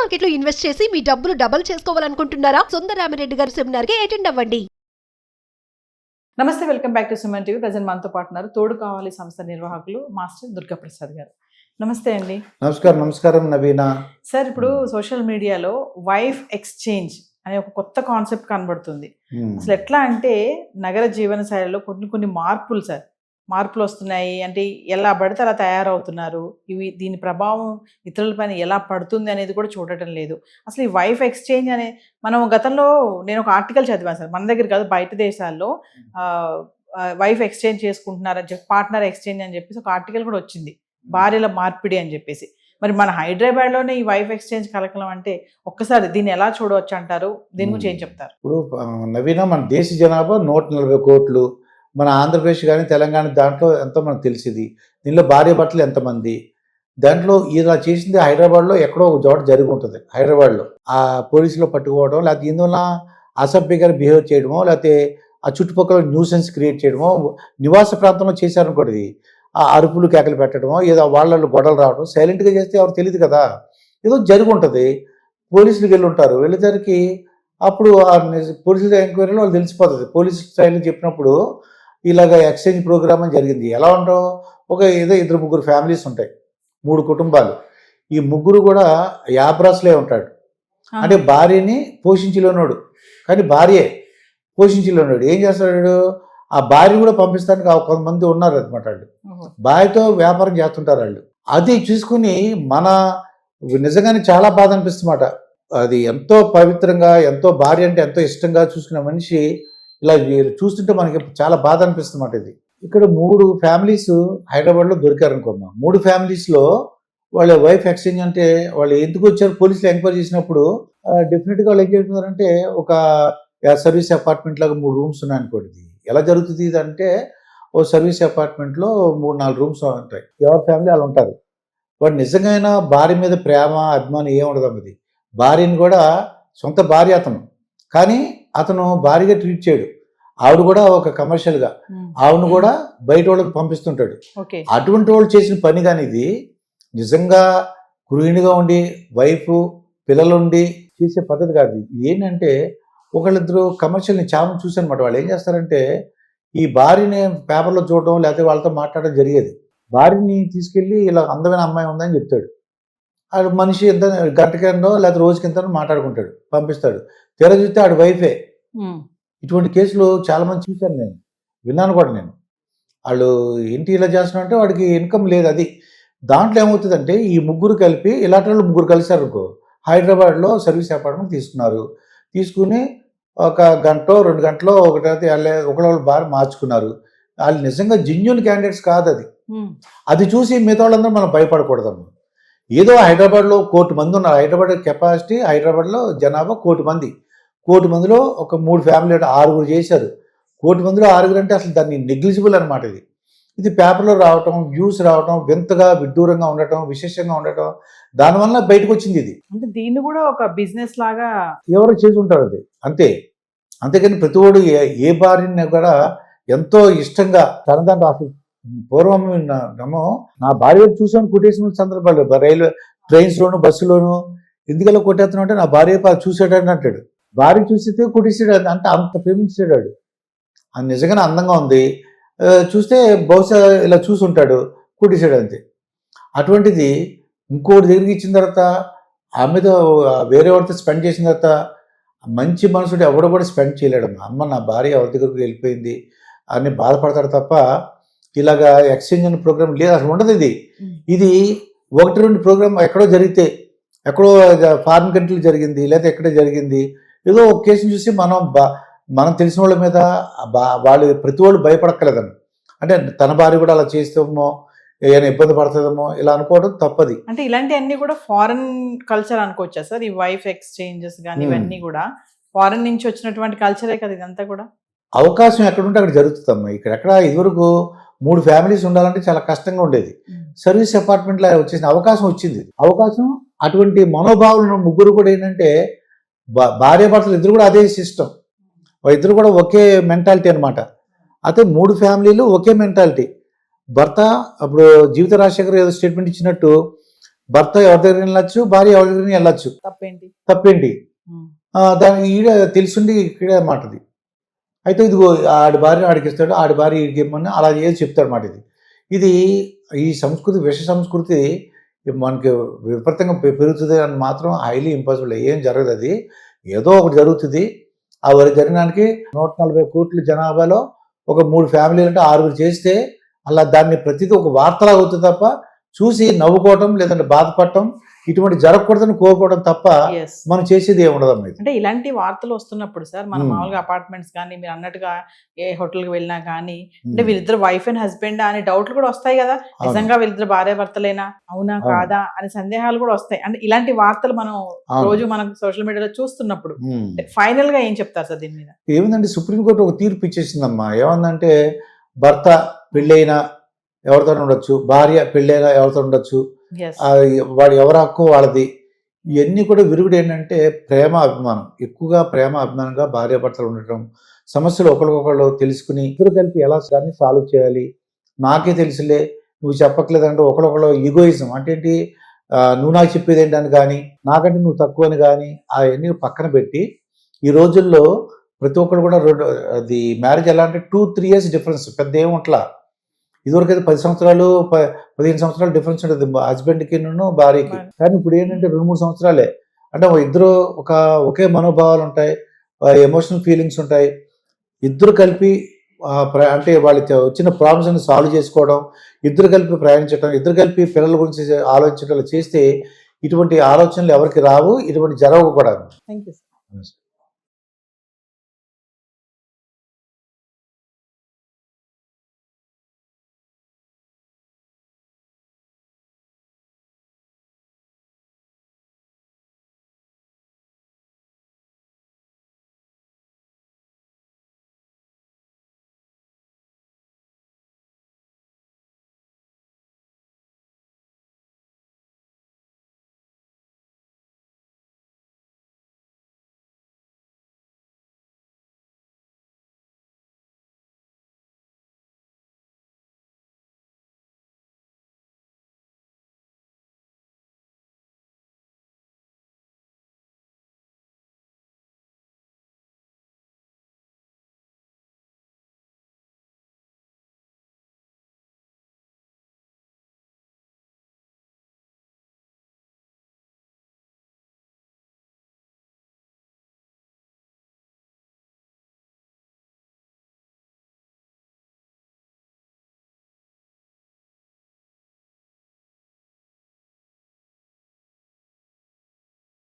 Market లో invest చేసి మీ డబ్బులు డబుల్ చేసుకోవాలనుకుంటున్నారా? సుందరరామిరెడ్డి గారి సెమినార్ కి అటెండ్ అవ్వండి. నమస్తే, welcome back to Suman TV. Present మనతో పాటు ఉన్నారు తోడు కావాలి సంస్థ నిర్వాహకులు మాస్టర్ దుర్గాప్రసాద్ గారు. నమస్తే అండి. నమస్కారం నవీన. సార్, ఇప్పుడు సోషల్ మీడియాలో వైఫ్ ఎక్స్చేంజ్ అనే ఒక కొత్త కాన్సెప్ట్ కనబడుతుంది. అసలు ఎట్లా అంటే నగర జీవన శైలిలో కొన్ని మార్పులు వస్తున్నాయి. అంటే ఎలా పడితే అలా తయారవుతున్నారు. దీని ప్రభావం ఇతరులపైన ఎలా పడుతుంది అనేది కూడా చూడటం లేదు. అసలు ఈ వైఫ్ ఎక్స్చేంజ్ అనే మనం గతంలో నేను ఒక ఆర్టికల్ చదివాను సార్, మన దగ్గర కాదు బయట దేశాల్లో వైఫ్ ఎక్స్చేంజ్ చేసుకుంటున్నారని చెప్పి, పార్ట్నర్ ఎక్స్చేంజ్ అని చెప్పేసి ఒక ఆర్టికల్ కూడా వచ్చింది, భార్యల మార్పిడి అని చెప్పేసి. మరి మన హైదరాబాద్లోనే ఈ వైఫ్ ఎక్స్చేంజ్ కలకలం అంటే ఒక్కసారి దీన్ని ఎలా చూడవచ్చు అంటారు? దీని గురించి ఏం చెప్తారు? ఇప్పుడు నవీన, మన దేశ జనాభా 140 కోట్లు. మన ఆంధ్రప్రదేశ్ కానీ తెలంగాణ దాంట్లో ఎంతో మనకు తెలిసింది. దీనిలో భార్య భర్తలు ఎంతమంది? దాంట్లో ఇలా చేసింది హైదరాబాద్లో ఎక్కడో ఒక చోట జరిగి ఉంటుంది. హైదరాబాద్లో ఆ పోలీసులో పట్టుకోవడం, లేకపోతే ఇందువల్ల అసభ్యంగా బిహేవ్ చేయడమో, లేకపోతే ఆ చుట్టుపక్కల న్యూసెన్స్ క్రియేట్ చేయడమో, నివాస ప్రాంతంలో చేశారనుకోండి, ఆ అరుపులు కేకలు పెట్టడమో, ఏదో వాళ్ళలో గొడవలు రావడం, సైలెంట్గా చేస్తే ఎవరు తెలియదు కదా, ఏదో జరిగి ఉంటుంది. పోలీసులకు వెళ్ళి ఉంటారు. వెళ్ళేసరికి అప్పుడు పోలీసుల ఎంక్వైరీలో వాళ్ళు తెలిసిపోతుంది. పోలీసు స్టైల్లో చెప్పినప్పుడు ఇలాగ ఎక్స్చేంజ్ ప్రోగ్రామ్ అని జరిగింది. ఎలా ఉండవు, ఏదో 2-3 ఫ్యామిలీస్ ఉంటాయి, 3 కుటుంబాలు. ఈ ముగ్గురు కూడా యాబ్రాస్లే ఉంటాడు. అంటే భార్యని పోషించలేనోడు, కానీ భార్యే పోషించలేనోడు. ఏం చేస్తాడు, ఆ భార్య కూడా పంపిస్తానికి కొంతమంది ఉన్నారు అనమాట. వాళ్ళు భార్యతో వ్యాపారం చేస్తుంటారు వాళ్ళు. అది చూసుకుని మన నిజంగానే చాలా బాధ అనిపిస్తుందన్నమాట. అది ఎంతో పవిత్రంగా, ఎంతో భార్య అంటే ఎంతో ఇష్టంగా చూసుకునే మనిషి ఇలా చూస్తుంటే మనకి చాలా బాధ అనిపిస్తుందన్నమాట. ఇది ఇక్కడ 3 ఫ్యామిలీస్ హైదరాబాద్లో దొరికారనుకున్నాం. 3 ఫ్యామిలీస్లో వాళ్ళ వైఫ్ ఎక్స్చేంజ్ అంటే వాళ్ళు ఎందుకు వచ్చారు, పోలీసులు ఎంక్వైరీ చేసినప్పుడు డెఫినెట్గా వాళ్ళు ఏం చేస్తున్నారంటే, ఒక సర్వీస్ అపార్ట్మెంట్ లాగా 3 రూమ్స్ ఉన్నాయనుకోండి. ఎలా జరుగుతుంది ఇది అంటే, ఓ సర్వీస్ అపార్ట్మెంట్లో 3-4 రూమ్స్ ఉంటాయి. ఎవరి ఫ్యామిలీ వాళ్ళు ఉంటారు. వాడు నిజంగా భార్య మీద ప్రేమ అభిమానం ఏముండదు అన్నది. భార్యని కూడా సొంత భార్య అతను, కానీ అతను భార్యగా ట్రీట్ చేయడు. ఆవిడ కూడా ఒక కమర్షియల్గా ఆవిడను కూడా బయట వాళ్ళకి పంపిస్తుంటాడు. అటువంటి వాళ్ళు చేసిన పని. కానీ ఇది నిజంగా గృహిణిగా ఉండి వైఫ్ పిల్లలుండి చేసే పద్ధతి కాదు. ఇది ఏంటంటే, ఒకళ్ళిద్దరు కమర్షియల్ని చాలా చూసాను అనమాట. వాళ్ళు ఏం చేస్తారంటే, ఈ భార్యని పేపర్లో చూడడం లేకపోతే వాళ్ళతో మాట్లాడడం జరిగేది. భార్యని తీసుకెళ్ళి ఇలా అందమైన అమ్మాయి ఉందని చెప్తాడు. ఆడు మనిషి ఎంత గంట కిందో లేకపోతే రోజు కింద మాట్లాడుకుంటాడు, పంపిస్తాడు. తెర చూస్తే ఆడు వైఫే. ఇటువంటి కేసులు చాలా మంది చూశాను, నేను విన్నాను కూడా. నేను వాళ్ళు ఏంటి ఇలా చేస్తున్నారంటే వాడికి ఇన్కమ్ లేదు. అది దాంట్లో ఏమవుతుందంటే, ఈ ముగ్గురు కలిపి ఇలాంటి వాళ్ళు 3 కలిసారు అనుకో, హైదరాబాద్లో సర్వీస్ అపార్ట్మెంట్ తీసుకుని ఒక 1-2 గంటలో ఒకళ్ళు బాగా మార్చుకున్నారు. వాళ్ళు నిజంగా జెన్యూన్ క్యాండిడేట్స్ కాదు. అది చూసి మిగతా వాళ్ళందరూ మనం భయపడకూడదమ్మా. ఏదో హైదరాబాద్లో 1 కోటి మంది ఉన్నారు. హైదరాబాద్ కెపాసిటీ, హైదరాబాద్లో జనాభా 1 కోటి మంది. 1 కోటి మందిలో ఒక 3 ఫ్యామిలీ 6 చేశారు. 1 కోటి మందిలో 6 అంటే అసలు దాన్ని నెగ్లిజిబుల్ అనమాట. ఇది పేపర్లో రావటం, వ్యూస్ రావటం, వింతగా విడ్డూరంగా ఉండటం, విశేషంగా ఉండటం, దానివల్ల బయటకు వచ్చింది. ఇది అంటే దీన్ని కూడా ఒక బిజినెస్ లాగా ఎవరు చేసి ఉంటారు. అది అంతేకాని ప్రతి ఒడు ఏ భార్యని కూడా ఎంతో ఇష్టంగా తన దాంట్లో అసలు పూర్వం నా భార్య చూసాను కొట్టేసిన సందర్భాలు, ట్రైన్స్లోను బస్సులోను. ఎందుకలా కొట్టేస్తున్నావు అంటే, నా భార్య చూసాడని అంటాడు. భార్య చూస్తే కొట్టేసాడు అంటే అంత ప్రేమించాడు. అది నిజంగానే అందంగా ఉంది, చూస్తే బహుశా ఇలా చూసుంటాడు, కొట్టేసాడు అంతే. అటువంటిది ఇంకోటి దగ్గరికి ఇచ్చిన తర్వాత ఆమెతో వేరే వాడితో స్పెండ్ చేసిన తర్వాత మంచి మనసుడు ఎవడో కూడా స్పెండ్ చేయలేడు. అమ్మ నా భార్య ఎవరి దగ్గరకు వెళ్ళిపోయింది అని బాధపడతాడు తప్ప ఇలాగా ఎక్స్చేంజ్ అనే ప్రోగ్రామ్ లేదు, అసలు ఉండదు. ఇది 1-2 ప్రోగ్రామ్ ఎక్కడో జరిగితే, ఎక్కడో ఫారిన్ కంట్రీలో జరిగింది, లేకపోతే ఎక్కడో జరిగింది. ఏదో ఒక కేసుని చూసి మనం తెలిసిన వాళ్ళ మీద వాళ్ళు ప్రతి వాళ్ళు భయపడక్కలేదని, అంటే తన భార్య కూడా అలా చేస్తామో, ఏమైనా ఇబ్బంది పడుతుందేమో ఇలా అనుకోవడం తప్పది. అంటే ఇలాంటివన్నీ కూడా ఫారెన్ కల్చర్ అనుకోవచ్చా సార్? ఈ వైఫ్ ఎక్స్చేంజెస్ కానీ ఇవన్నీ కూడా ఫారెన్ నుంచి వచ్చినటువంటి కల్చరే కదా ఇదంతా కూడా? అవకాశం ఎక్కడుంటే అక్కడ జరుగుతుందమ్మా. ఎక్కడ ఇదివరకు 3 ఫ్యామిలీస్ ఉండాలంటే చాలా కష్టంగా ఉండేది. సర్వీస్ అపార్ట్మెంట్లో వచ్చేసిన అవకాశం వచ్చింది. అటువంటి మనోభావాలను ముగ్గురు కూడా ఏంటంటే, భార్యాభర్తలు ఇద్దరు కూడా అదే సిస్టమ్, ఇద్దరు కూడా ఒకే మెంటాలిటీ అనమాట. అయితే 3 ఫ్యామిలీలు ఒకే మెంటాలిటీ. భర్త అప్పుడు జీవిత రాజశేఖర్ ఏదో స్టేట్మెంట్ ఇచ్చినట్టు, భర్త ఎవరి దగ్గర వెళ్ళొచ్చు, భార్య ఎవరి దగ్గర వెళ్ళొచ్చు, తప్పేంటి? తప్పేంటి? దానికి ఈడ తెలుసుండి ఇక్కడే అన్నమాట ఇది. అయితే ఇదిగో ఆడి భార్య ఆడికి ఇస్తాడు, ఆడి భార్య ఈడికి ఇమ్మని అలా ఏది చెప్తాడు అన్నమాట. ఇది ఈ సంస్కృతి, విష సంస్కృతి మనకి విపరీతంగా పెరుగుతుంది అని మాత్రం హైలీ ఇంపాసిబుల్. ఏం జరగదు, అది ఏదో ఒకటి జరుగుతుంది. ఆ జరగడానికి 140 కోట్ల జనాభాలో ఒక 3 ఫ్యామిలీలు అంటే 6 చేస్తే అలా దాన్ని ప్రతిదీ ఒక వార్తలాగా అవుతుంది తప్ప చూసి నవ్వుకోవటం లేదంటే బాధపడటం ఇటువంటి జరగకూడదని కోరుకోవడం తప్ప Yes. మనం చేసేది ఏముండదమ్మా. ఇది అంటే ఇలాంటి వార్తలు వస్తున్నప్పుడు సార్ మనం Hmm. మామూలుగా అపార్ట్మెంట్స్ కానీ మీరు అన్నట్టుగా ఏ హోటల్కి వెళ్ళినా కానీ అంటే వీళ్ళిద్దరు వైఫ్ అండ్ హస్బెండ్ అనే డౌట్లు కూడా వస్తాయి కదా. నిజంగా వీళ్ళిద్దరు భార్య భర్తలేనా, అవునా అవును. కాదా అనే సందేహాలు కూడా వస్తాయి. అంటే ఇలాంటి వార్తలు మనం అవును. రోజు మనం సోషల్ మీడియాలో చూస్తున్నప్పుడు ఉమ్. ఫైనల్ గా ఏం చెప్తారు సార్ దీని మీద? ఏమిందంటే సుప్రీంకోర్టు ఒక తీర్పు ఇచ్చేసిందమ్మా. ఏమందంటే భర్త పెళ్ళైనా ఎవరితో ఉండొచ్చు, భార్య పెళ్ళైనా ఎవరితో ఉండొచ్చు, Yes. వాడు ఎవరి హక్కు వాళ్ళది. ఇవన్నీ కూడా విరుగుడు ఏంటంటే ప్రేమ అభిమానం, ఎక్కువగా ప్రేమ అభిమానంగా భార్యాభర్తలు ఉండటం, సమస్యలు ఒకరికొకళ్ళు తెలుసుకుని ఇద్దరు కలిపి ఎలా దాన్ని సాల్వ్ చేయాలి, నాకే తెలుసులే నువ్వు చెప్పట్లేదంటే ఒకళ్ళొకళ్ళు ఈగోయిజం అంటే ఏంటి, నువ్వు నాకు చెప్పేది ఏంటని కానీ, నాకంటే నువ్వు తక్కువ అని కానీ అవన్నీ పక్కన పెట్టి ఈ రోజుల్లో ప్రతి ఒక్కరు కూడా అది మ్యారేజ్ ఎలా అంటే 2-3 years డిఫరెన్స్, పెద్ద ఏముంట్లా. ఇదివరకు అయితే 10 సంవత్సరాలు 15 సంవత్సరాలు డిఫరెన్స్ ఉంటుంది హస్బెండ్కి భార్యకి. కానీ ఇప్పుడు ఏంటంటే 2-3 సంవత్సరాలే. అంటే ఇద్దరు ఒకే మనోభావాలు ఉంటాయి, ఎమోషనల్ ఫీలింగ్స్ ఉంటాయి. ఇద్దరు కలిపి అంటే వాళ్ళకి వచ్చిన ప్రాబ్లమ్స్ సాల్వ్ చేసుకోవడం, ఇద్దరు కలిపి ప్రయాణించడం, ఇద్దరు కలిపి పిల్లల గురించి ఆలోచించడం చేస్తే ఇటువంటి ఆలోచనలు ఎవరికి రావు, ఇటువంటి జరగకూడదు. Thank you sir.